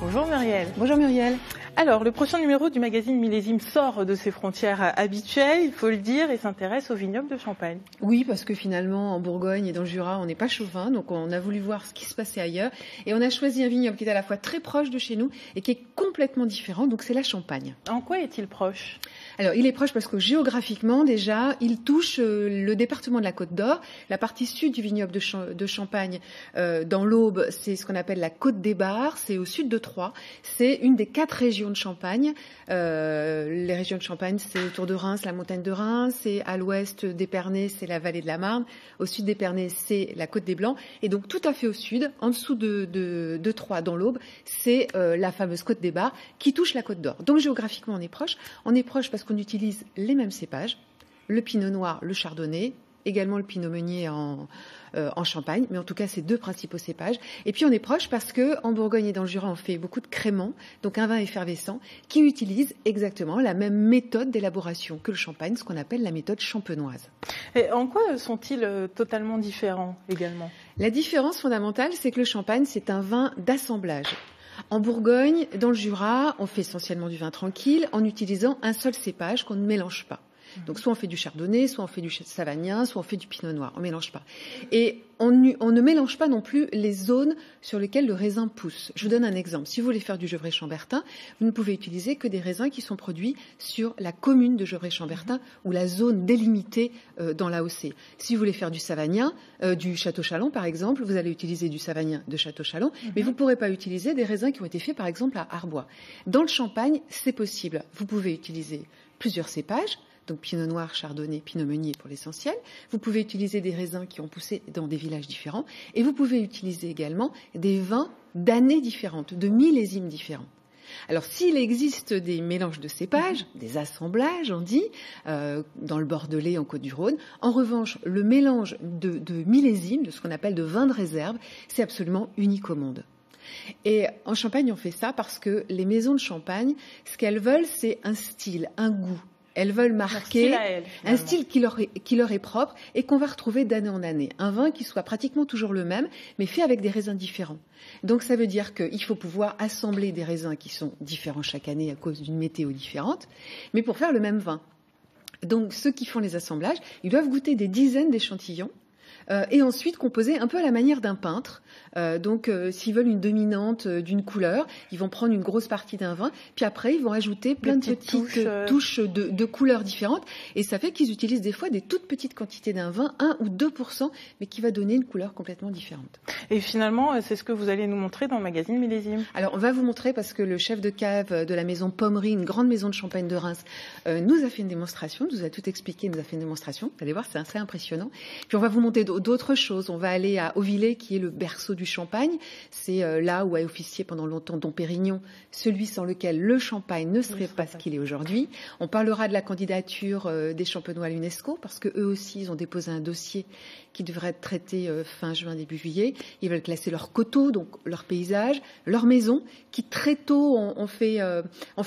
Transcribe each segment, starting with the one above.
Bonjour Muriel. Bonjour Muriel. Alors, le prochain numéro du magazine Millésime sort de ses frontières habituelles, il faut le dire, et s'intéresse au vignoble de Champagne. Oui, parce que finalement, en Bourgogne et dans le Jura, on n'est pas chauvin, donc on a voulu voir ce qui se passait ailleurs. Et on a choisi un vignoble qui est à la fois très proche de chez nous et qui est complètement différent, donc c'est la Champagne. En quoi est-il proche ? Alors, il est proche parce que géographiquement, déjà, il touche le département de la Côte d'Or. La partie sud du vignoble de Champagne, dans l'Aube, c'est ce qu'on appelle la Côte des Bars, c'est au sud de Troyes. C'est une des 4 régions de Champagne. Les régions de Champagne, c'est autour de Reims, la montagne de Reims, c'est à l'ouest d'Épernay, c'est la vallée de la Marne, au sud d'Épernay, c'est la Côte des Blancs, et donc tout à fait au sud, en dessous de Troyes, dans l'Aube, c'est la fameuse Côte des Bars qui touche la Côte d'Or. Donc géographiquement, on est proche parce qu'on utilise les mêmes cépages, le pinot noir, le chardonnay, également le pinot meunier en Champagne, mais en tout cas, c'est 2 principaux cépages. Et puis, on est proche parce que en Bourgogne et dans le Jura, on fait beaucoup de créments, donc un vin effervescent, qui utilise exactement la même méthode d'élaboration que le champagne, ce qu'on appelle la méthode champenoise. Et en quoi sont-ils totalement différents également ? La différence fondamentale, c'est que le champagne, c'est un vin d'assemblage. En Bourgogne, dans le Jura, on fait essentiellement du vin tranquille en utilisant un seul cépage qu'on ne mélange pas. Donc soit on fait du chardonnay, soit on fait du savagnin, soit on fait du pinot noir. On ne mélange pas. Et on ne mélange pas non plus les zones sur lesquelles le raisin pousse. Je vous donne un exemple. Si vous voulez faire du Gevrey-Chambertin, vous ne pouvez utiliser que des raisins qui sont produits sur la commune de Gevrey-Chambertin ou la zone délimitée dans l'AOC. Si vous voulez faire du savagnin, du Château-Chalon par exemple, vous allez utiliser du savagnin de Château-Chalon, mais vous ne pourrez pas utiliser des raisins qui ont été faits par exemple à Arbois. Dans le Champagne, c'est possible. Vous pouvez utiliser plusieurs cépages, donc pinot noir, chardonnay, pinot meunier pour l'essentiel. Vous pouvez utiliser des raisins qui ont poussé dans des villages différents. Et vous pouvez utiliser également des vins d'années différentes, de millésimes différents. Alors, s'il existe des mélanges de cépages, des assemblages, on dit, dans le Bordelais, en Côte-du-Rhône, en revanche, le mélange de millésimes, de ce qu'on appelle de vins de réserve, c'est absolument unique au monde. Et en Champagne, on fait ça parce que les maisons de Champagne, ce qu'elles veulent, c'est un style, un goût. Elles veulent marquer un style qui leur est propre et qu'on va retrouver d'année en année. Un vin qui soit pratiquement toujours le même, mais fait avec des raisins différents. Donc ça veut dire qu'il faut pouvoir assembler des raisins qui sont différents chaque année à cause d'une météo différente, mais pour faire le même vin. Donc ceux qui font les assemblages, ils doivent goûter des dizaines d'échantillons. Et ensuite composer un peu à la manière d'un peintre. Donc, s'ils veulent une dominante d'une couleur, ils vont prendre une grosse partie d'un vin, puis après, ils vont ajouter plein de petites touches de couleurs différentes. Et ça fait qu'ils utilisent des fois des toutes petites quantités d'un vin, 1 ou 2%, mais qui va donner une couleur complètement différente. Et finalement, c'est ce que vous allez nous montrer dans le magazine Millésime. Alors, on va vous montrer parce que le chef de cave de la maison Pommery, une grande maison de Champagne de Reims, nous a fait une démonstration, nous a tout expliqué, nous a fait une démonstration. Vous allez voir, c'est assez impressionnant. Puis on va vous montrer d'autres choses. On va aller à Auvillers, qui est le berceau du Champagne. C'est là où a officié pendant longtemps Dom Pérignon, celui sans lequel le Champagne ne serait pas ce qu'il est aujourd'hui. On parlera de la candidature des champenois à l'UNESCO, parce que eux aussi, ils ont déposé un dossier qui devrait être traité fin juin, début juillet. Ils veulent classer leurs coteaux, donc leurs paysages, leurs maisons, qui très tôt ont fait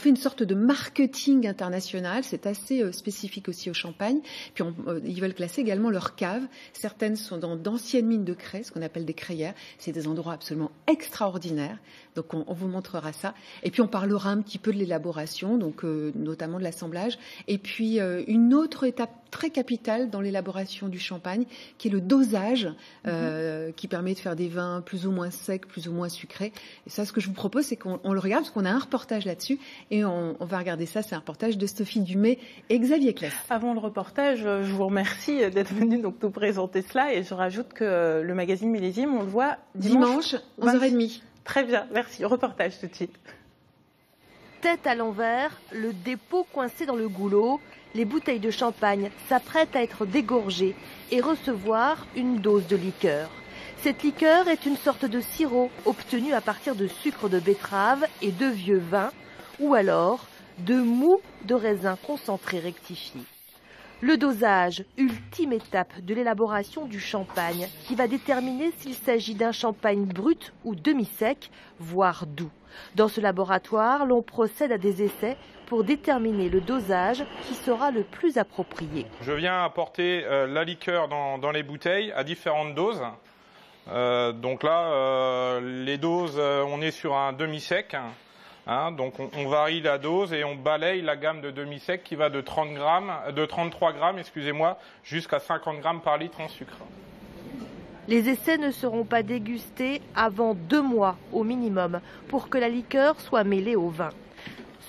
une sorte de marketing international. C'est assez spécifique aussi au Champagne. Puis ils veulent classer également leurs caves. Certaines sont dans d'anciennes mines de craie, ce qu'on appelle des crayères. C'est des endroits absolument extraordinaires. Donc on vous montrera ça. Et puis on parlera un petit peu de l'élaboration, donc notamment de l'assemblage. Et puis une autre étape très capitale dans l'élaboration du champagne, qui est le dosage, qui permet de faire des vins plus ou moins secs, plus ou moins sucrés. Et ça, ce que je vous propose, c'est qu'on le regarde, parce qu'on a un reportage là-dessus, et on va regarder ça. C'est un reportage de Sophie Dumay et Xavier Claes. Avant le reportage, je vous remercie d'être venu donc nous présenter cela, et je rajoute que le magazine Millésime, on le voit dimanche 11h30. Très bien, merci. Reportage tout de suite. Tête à l'envers, le dépôt coincé dans le goulot, les bouteilles de champagne s'apprêtent à être dégorgées et recevoir une dose de liqueur. Cette liqueur est une sorte de sirop obtenu à partir de sucre de betterave et de vieux vin, ou alors de mou de raisin concentré rectifié. Le dosage, ultime étape de l'élaboration du champagne, qui va déterminer s'il s'agit d'un champagne brut ou demi-sec, voire doux. Dans ce laboratoire, l'on procède à des essais pour déterminer le dosage qui sera le plus approprié. Je viens apporter la liqueur dans les bouteilles à différentes doses. Donc là, les doses, on est sur un demi-sec. Hein, donc on varie la dose et on balaye la gamme de demi-sec qui va de 33 grammes, jusqu'à 50 grammes par litre en sucre. Les essais ne seront pas dégustés avant 2 mois au minimum pour que la liqueur soit mêlée au vin.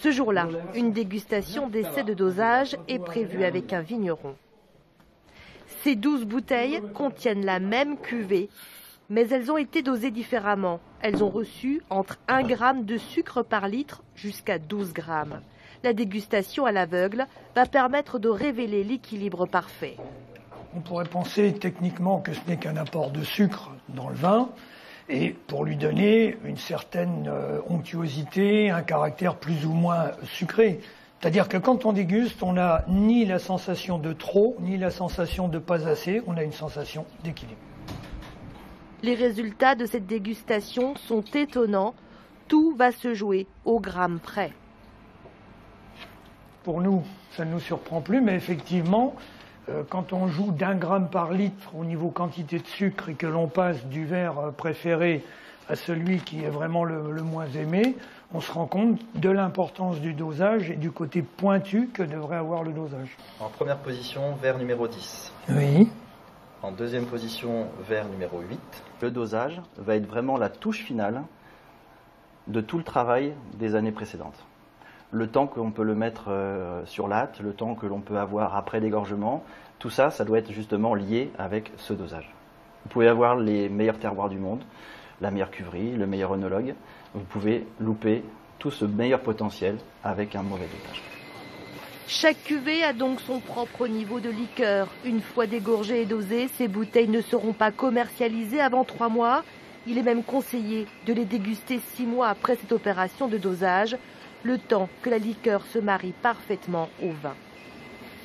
Ce jour-là, une dégustation d'essais de dosage est prévue avec un vigneron. Ces 12 bouteilles contiennent la même cuvée, mais elles ont été dosées différemment. Elles ont reçu entre 1 gramme de sucre par litre jusqu'à 12 grammes. La dégustation à l'aveugle va permettre de révéler l'équilibre parfait. On pourrait penser techniquement que ce n'est qu'un apport de sucre dans le vin, et pour lui donner une certaine onctuosité, un caractère plus ou moins sucré. C'est-à-dire que quand on déguste, on n'a ni la sensation de trop, ni la sensation de pas assez, on a une sensation d'équilibre. Les résultats de cette dégustation sont étonnants. Tout va se jouer au gramme près. Pour nous, ça ne nous surprend plus, mais effectivement, quand on joue d'1 gramme par litre au niveau quantité de sucre et que l'on passe du verre préféré à celui qui est vraiment le moins aimé, on se rend compte de l'importance du dosage et du côté pointu que devrait avoir le dosage. En première position, verre numéro 10. Oui. En deuxième position, verre numéro 8. Le dosage va être vraiment la touche finale de tout le travail des années précédentes. Le temps qu'on peut le mettre sur latte, le temps que l'on peut avoir après l'égorgement, tout ça, ça doit être justement lié avec ce dosage. Vous pouvez avoir les meilleurs terroirs du monde, la meilleure cuverie, le meilleur œnologue. Vous pouvez louper tout ce meilleur potentiel avec un mauvais dosage. Chaque cuvée a donc son propre niveau de liqueur. Une fois dégorgées et dosées, ces bouteilles ne seront pas commercialisées avant 3 mois. Il est même conseillé de les déguster 6 mois après cette opération de dosage, le temps que la liqueur se marie parfaitement au vin.